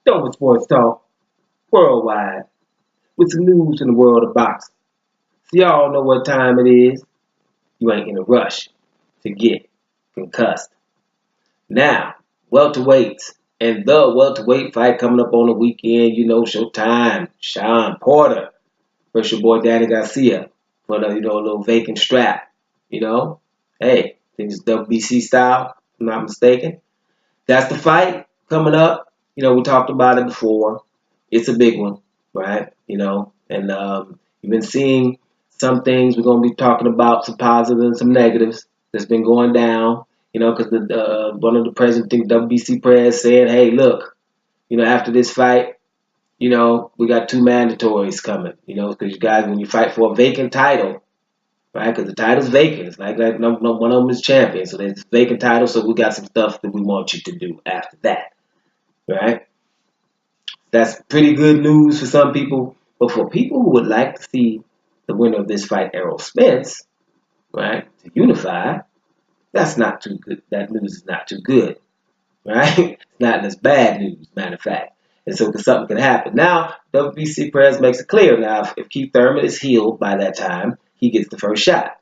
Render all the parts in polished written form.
Dover Sports Talk worldwide with some news in the world of boxing. So y'all know what time it is. You ain't in a rush to get concussed. Now, welterweights and the welterweight fight coming up on the weekend. You know, Showtime, Sean Porter versus your boy Danny Garcia for the little vacant strap. You know, hey, I think it's WBC style, if I'm not mistaken. That's the fight coming up. You know, we talked about it before. It's a big one, right? And you've been seeing some things. We're going to be talking about some positives and some negatives that's been going down. Because one of the president, WBC press said, hey, look, after this fight, we got 2 mandatories coming, because you guys, when you fight for a vacant title, right, because the title's vacant. It's like no, one of them is champion, so there's a vacant title, so we got some stuff that we want you to do after that, right? That's pretty good news for some people, but for people who would like to see the winner of this fight, Errol Spence, right, to unify, that's not too good. That news is not too good, right? It's not as bad news, matter of fact. And so something can happen. Now, WBC press makes it clear now, if Keith Thurman is healed by that time, he gets the first shot.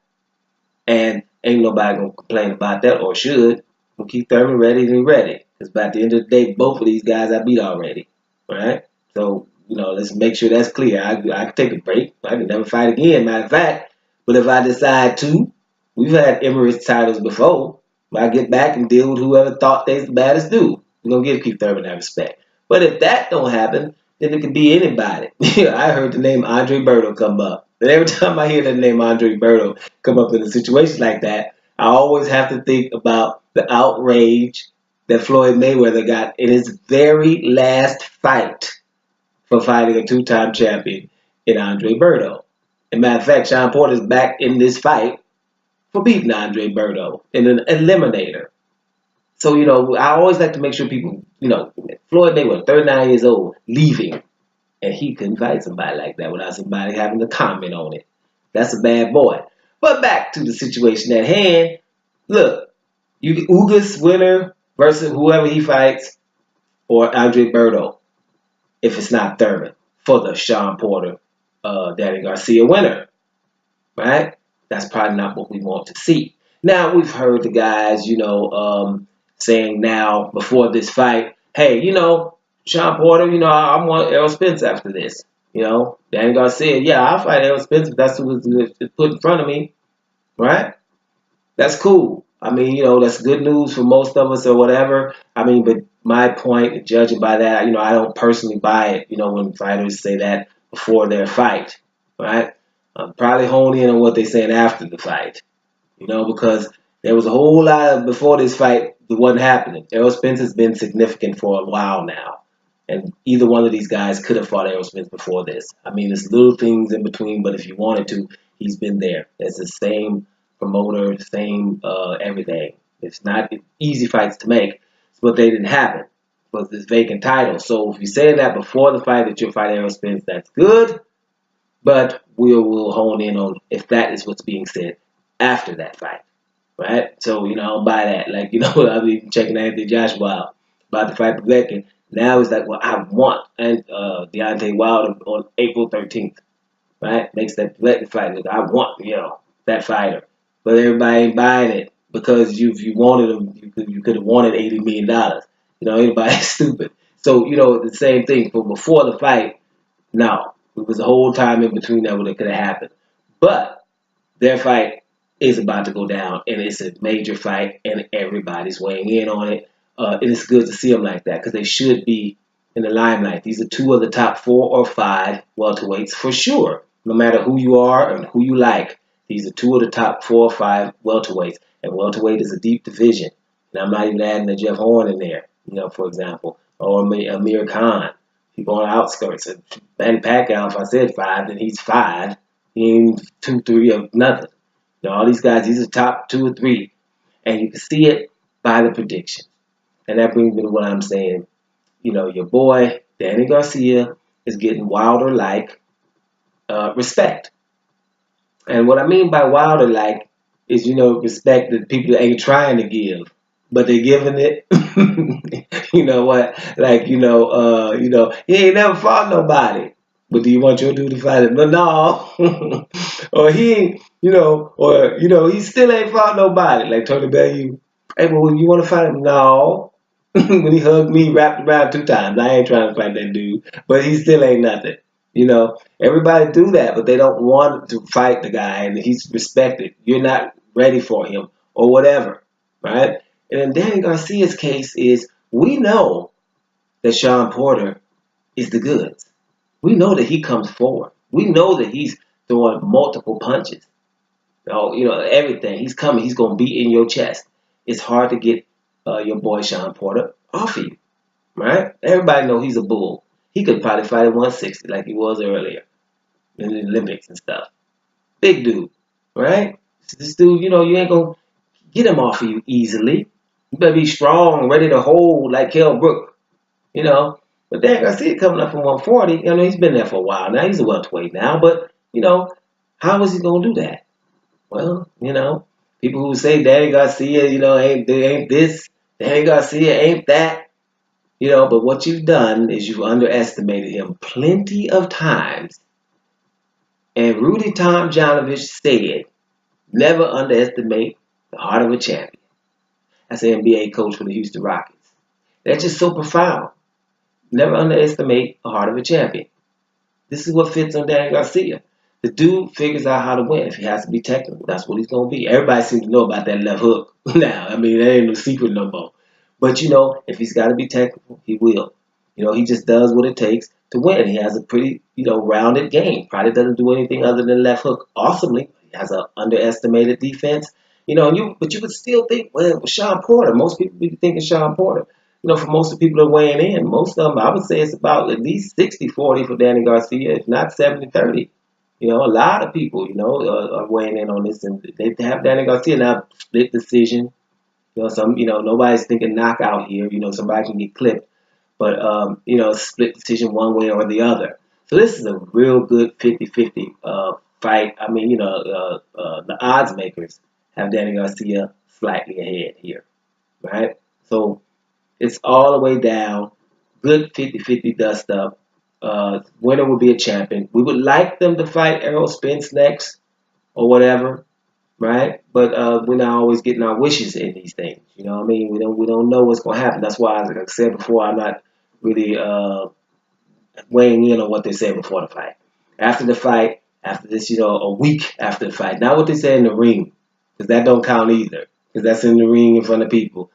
And ain't nobody going to complain about that, or should. When Keith Thurman ready, then ready. Because by the end of the day, both of these guys I beat already, right? So, let's make sure that's clear. I can take a break. I can never fight again, matter of fact. But if I decide to, we've had Emirates titles before. I get back and deal with whoever thought they's the baddest dude. We're going to give Keith Thurman that respect. But if that don't happen, then it could be anybody. I heard the name Andre Berto come up. And every time I hear the name Andre Berto come up in a situation like that, I always have to think about the outrage that Floyd Mayweather got in his very last fight for fighting a 2-time champion in Andre Berto. As a matter of fact, Sean Porter's back in this fight for beating Andre Berto in an eliminator. So, I always like to make sure people, Floyd Mayweather, 39 years old, leaving, and he couldn't fight somebody like that without somebody having to comment on it. That's a bad boy. But back to the situation at hand. Look, you get Ugas winner versus whoever he fights, or Andre Berto, if it's not Thurman, for the Sean Porter, Danny Garcia winner, right? That's probably not what we want to see. Now, we've heard the guys, saying now, before this fight, hey, Sean Porter, I want Errol Spence after this. Danny Garcia, yeah, I'll fight Errol Spence if that's what's put in front of me, right? That's cool. I mean, that's good news for most of us or whatever. I mean, but my point, judging by that, I don't personally buy it, when fighters say that before their fight, right? Probably hone in on what they're saying after the fight, because there was a whole lot of, before this fight, that wasn't happening. Errol Spence has been significant for a while now. And either one of these guys could have fought Errol Spence before this. I mean, there's little things in between, but if you wanted to, he's been there. It's the same promoter, same everything. It's not easy fights to make, but they didn't happen. It was this vacant title. So if you're saying that before the fight that you'll fight Errol Spence, that's good. But we'll hone in on if that is what's being said after that fight, right? So, I don't buy that. Like, I've been checking Anthony Joshua out about to fight Povetkin. Now it's like, well, I want Deontay Wilder on April 13th, right? Makes that Povetkin fight. Look, I want, that fighter. But everybody ain't buying it because if you wanted him, you could have wanted $80 million. Everybody's stupid. So, the same thing. For before the fight, no. It was a whole time in between that when it could have happened. But their fight is about to go down, and it's a major fight, and everybody's weighing in on it. And it's good to see them like that because they should be in the limelight. These are 2 of the top 4 or 5 welterweights for sure. No matter who you are and who you like, these are 2 of the top 4 or 5 welterweights. And welterweight is a deep division. And I'm not even adding the Jeff Horn in there, for example, or Amir Khan. People on the outskirts. Manny Pacquiao, if I said 5, then he's 5. He ain't 2, 3 of nothing. All these guys, these are top 2 or 3. And you can see it by the predictions. And that brings me to what I'm saying. Your boy, Danny Garcia, is getting Wilder-like respect. And what I mean by Wilder-like is, respect that people ain't trying to give, but they're giving it. You know what? Like, he ain't never fought nobody. But do you want your dude to fight him? No. Or he ain't, he still ain't fought nobody. Like Tony Bellew. Hey, well, you want to fight him? No. When he hugged me, wrapped around 2 times. I ain't trying to fight that dude. But he still ain't nothing. Everybody do that, but they don't want to fight the guy, and he's respected. You're not ready for him, or whatever, right? And in Danny Garcia's case is, we know that Sean Porter is the goods. We know that he comes forward. We know that he's throwing multiple punches. Everything. He's coming. He's going to be in your chest. It's hard to get your boy Sean Porter off of you, right? Everybody know he's a bull. He could probably fight at 160 like he was earlier in the Olympics and stuff. Big dude, right? This dude, you ain't going to get him off of you easily. You better be strong, ready to hold like Kell Brook, But Dan Garcia coming up from 140, he's been there for a while now. He's a welterweight now, but, how is he going to do that? Well, people who say Danny Garcia, ain't this, Danny Garcia ain't that, but what you've done is you've underestimated him plenty of times. And Rudy Tomjanovich said, never underestimate the heart of a champion. That's an NBA coach for the Houston Rockets. That's just so profound. Never underestimate the heart of a champion. This is what fits on Dan Garcia. The dude figures out how to win. If he has to be technical, that's what he's going to be. Everybody seems to know about that left hook now. That ain't no secret no more. But, if he's got to be technical, he will. He just does what it takes to win. He has a pretty, rounded game. Probably doesn't do anything other than left hook awesomely. He has an underestimated defense. But you would still think, well, Sean Porter. Most people be thinking Sean Porter. For most of the people that are weighing in, most of them, I would say it's about at least 60-40 for Danny Garcia, if not 70-30. A lot of people, are weighing in on this, and they have Danny Garcia now split decision. Nobody's thinking knockout here. Somebody can get clipped, but split decision one way or the other. So this is a real good 50-50 fight. The odds makers have Danny Garcia slightly ahead here, right? So it's all the way down. Good 50-50 dust up. Winner would be a champion. We would like them to fight Errol Spence next or whatever, right? But we're not always getting our wishes in these things. We don't know what's going to happen. That's why, like I said before, I'm not really weighing in on what they said before the fight. After the fight, after this, a week after the fight. Not what they say in the ring, because that don't count either, because that's in the ring in front of people.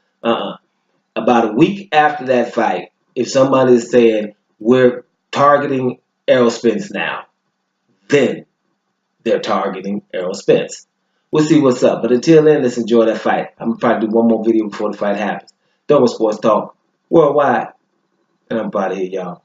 About a week after that fight, if somebody is saying, we're targeting Errol Spence now, then they're targeting Errol Spence. We'll see what's up. But until then, let's enjoy that fight. I'm going to probably do one more video before the fight happens. Double Sports Talk Worldwide. And I'm out of here, y'all.